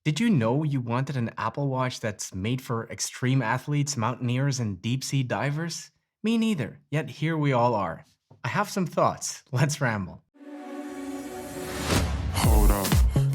Did you know you wanted an Apple Watch that's made for extreme athletes, mountaineers, and deep sea divers? Me neither, yet here we all are. I have some thoughts. Let's ramble. Hold up,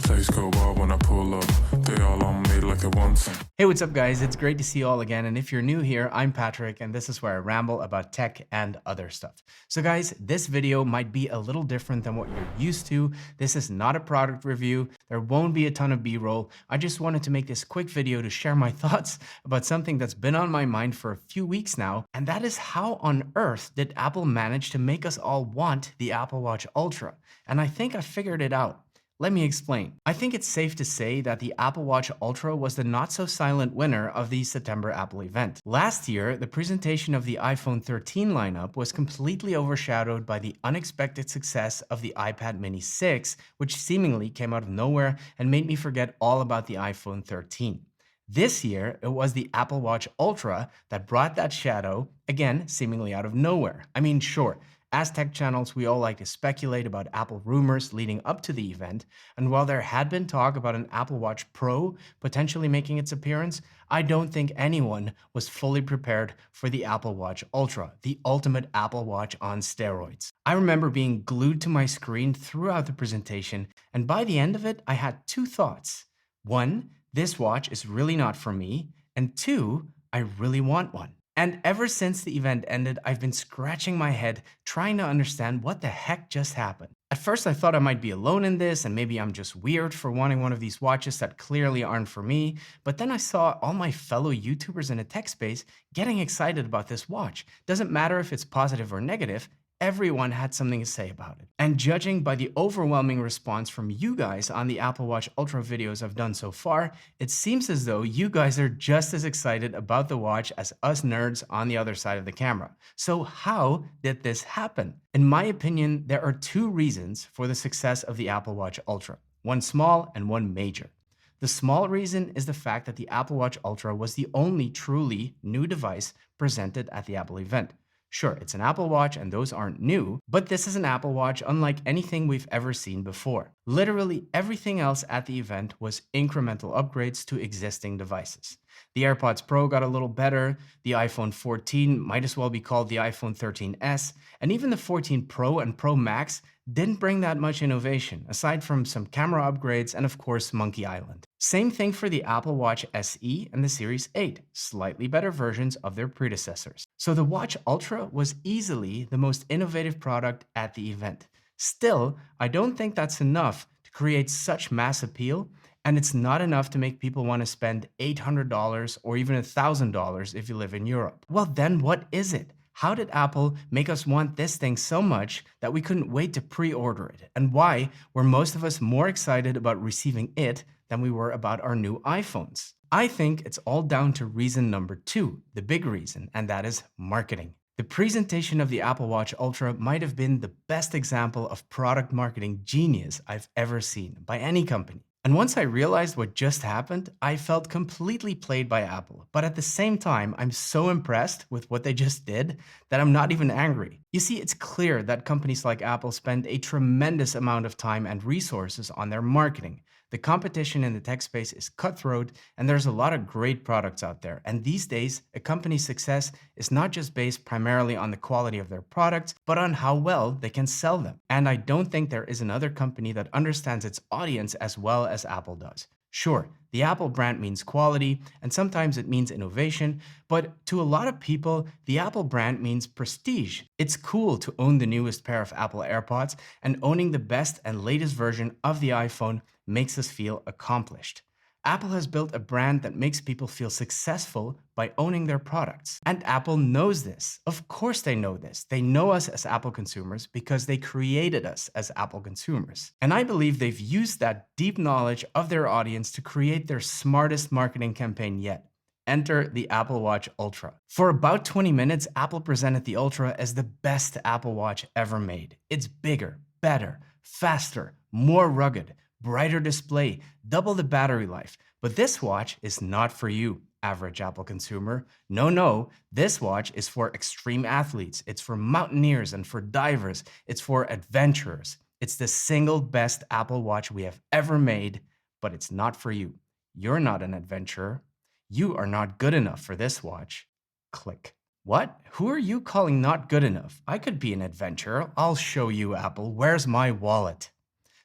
place go wild when I pull up. They all on me like it wants. Hey, what's up, guys? It's great to see you all again. And if you're new here, I'm Patrick, and this is where I ramble about tech and other stuff. So, guys, this video might be a little different than what you're used to. This is not a product review. There won't be a ton of B-roll. I just wanted to make this quick video to share my thoughts about something that's been on my mind for a few weeks now, and that is how on earth did Apple manage to make us all want the Apple Watch Ultra? And I think I figured it out. Let me explain. I think it's safe to say that the Apple Watch Ultra was the not-so-silent winner of the September Apple event. Last year, the presentation of the iPhone 13 lineup was completely overshadowed by the unexpected success of the iPad mini 6, which seemingly came out of nowhere and made me forget all about the iPhone 13. This year, it was the Apple Watch Ultra that brought that shadow, again, seemingly out of nowhere. I mean, sure, as tech channels, we all like to speculate about Apple rumors leading up to the event, and while there had been talk about an Apple Watch Pro potentially making its appearance, I don't think anyone was fully prepared for the Apple Watch Ultra, the ultimate Apple Watch on steroids. I remember being glued to my screen throughout the presentation, and by the end of it, I had two thoughts. One, this watch is really not for me, and two, I really want one. And ever since the event ended, I've been scratching my head trying to understand what the heck just happened. At first, I thought I might be alone in this, and maybe I'm just weird for wanting one of these watches that clearly aren't for me, but then I saw all my fellow YouTubers in the tech space getting excited about this watch. Doesn't matter if it's positive or negative, everyone had something to say about it. And judging by the overwhelming response from you guys on the Apple Watch Ultra videos I've done so far, it seems as though you guys are just as excited about the watch as us nerds on the other side of the camera. So how did this happen? In my opinion, there are two reasons for the success of the Apple Watch Ultra, one small and one major. The small reason is the fact that the Apple Watch Ultra was the only truly new device presented at the Apple event. Sure, it's an Apple Watch and those aren't new, but this is an Apple Watch unlike anything we've ever seen before. Literally everything else at the event was incremental upgrades to existing devices. The AirPods Pro got a little better, the iPhone 14 might as well be called the iPhone 13s, and even the 14 Pro and Pro Max didn't bring that much innovation, aside from some camera upgrades and of course Monkey Island. Same thing for the Apple Watch SE and the Series 8, slightly better versions of their predecessors. So the Watch Ultra was easily the most innovative product at the event. Still, I don't think that's enough to create such mass appeal, and it's not enough to make people want to spend $800 or even $1,000 if you live in Europe. Well, then what is it? How did Apple make us want this thing so much that we couldn't wait to pre-order it? And why were most of us more excited about receiving it than we were about our new iPhones? I think it's all down to reason number two, the big reason, and that is marketing. The presentation of the Apple Watch Ultra might have been the best example of product marketing genius I've ever seen by any company. And once I realized what just happened, I felt completely played by Apple. But at the same time, I'm so impressed with what they just did that I'm not even angry. You see, it's clear that companies like Apple spend a tremendous amount of time and resources on their marketing. The competition in the tech space is cutthroat, and there's a lot of great products out there. And these days, a company's success is not just based primarily on the quality of their products, but on how well they can sell them. And I don't think there is another company that understands its audience as well as Apple does. Sure, the Apple brand means quality, and sometimes it means innovation, but to a lot of people, the Apple brand means prestige. It's cool to own the newest pair of Apple AirPods, and owning the best and latest version of the iPhone makes us feel accomplished. Apple has built a brand that makes people feel successful by owning their products. And Apple knows this. Of course they know this. They know us as Apple consumers because they created us as Apple consumers. And I believe they've used that deep knowledge of their audience to create their smartest marketing campaign yet. Enter the Apple Watch Ultra. For about 20 minutes, Apple presented the Ultra as the best Apple Watch ever made. It's bigger, better, faster, more rugged, brighter display, double the battery life. But this watch is not for you, average Apple consumer. No, this watch is for extreme athletes. It's for mountaineers and for divers. It's for adventurers. It's the single best Apple Watch we have ever made, but it's not for you. You're not an adventurer. You are not good enough for this watch. Click. What? Who are you calling not good enough? I could be an adventurer. I'll show you, Apple. Where's my wallet?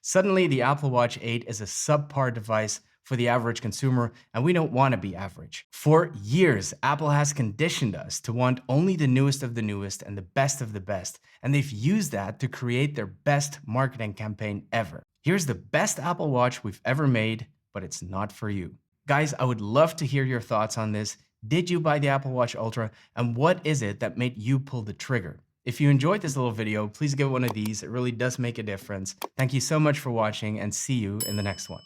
Suddenly, the Apple Watch 8 is a subpar device for the average consumer, and we don't want to be average. For years, Apple has conditioned us to want only the newest of the newest and the best of the best, and they've used that to create their best marketing campaign ever. Here's the best Apple Watch we've ever made, but it's not for you. Guys, I would love to hear your thoughts on this. Did you buy the Apple Watch Ultra, and what is it that made you pull the trigger? If you enjoyed this little video, please give it one of these. It really does make a difference. Thank you so much for watching, and see you in the next one.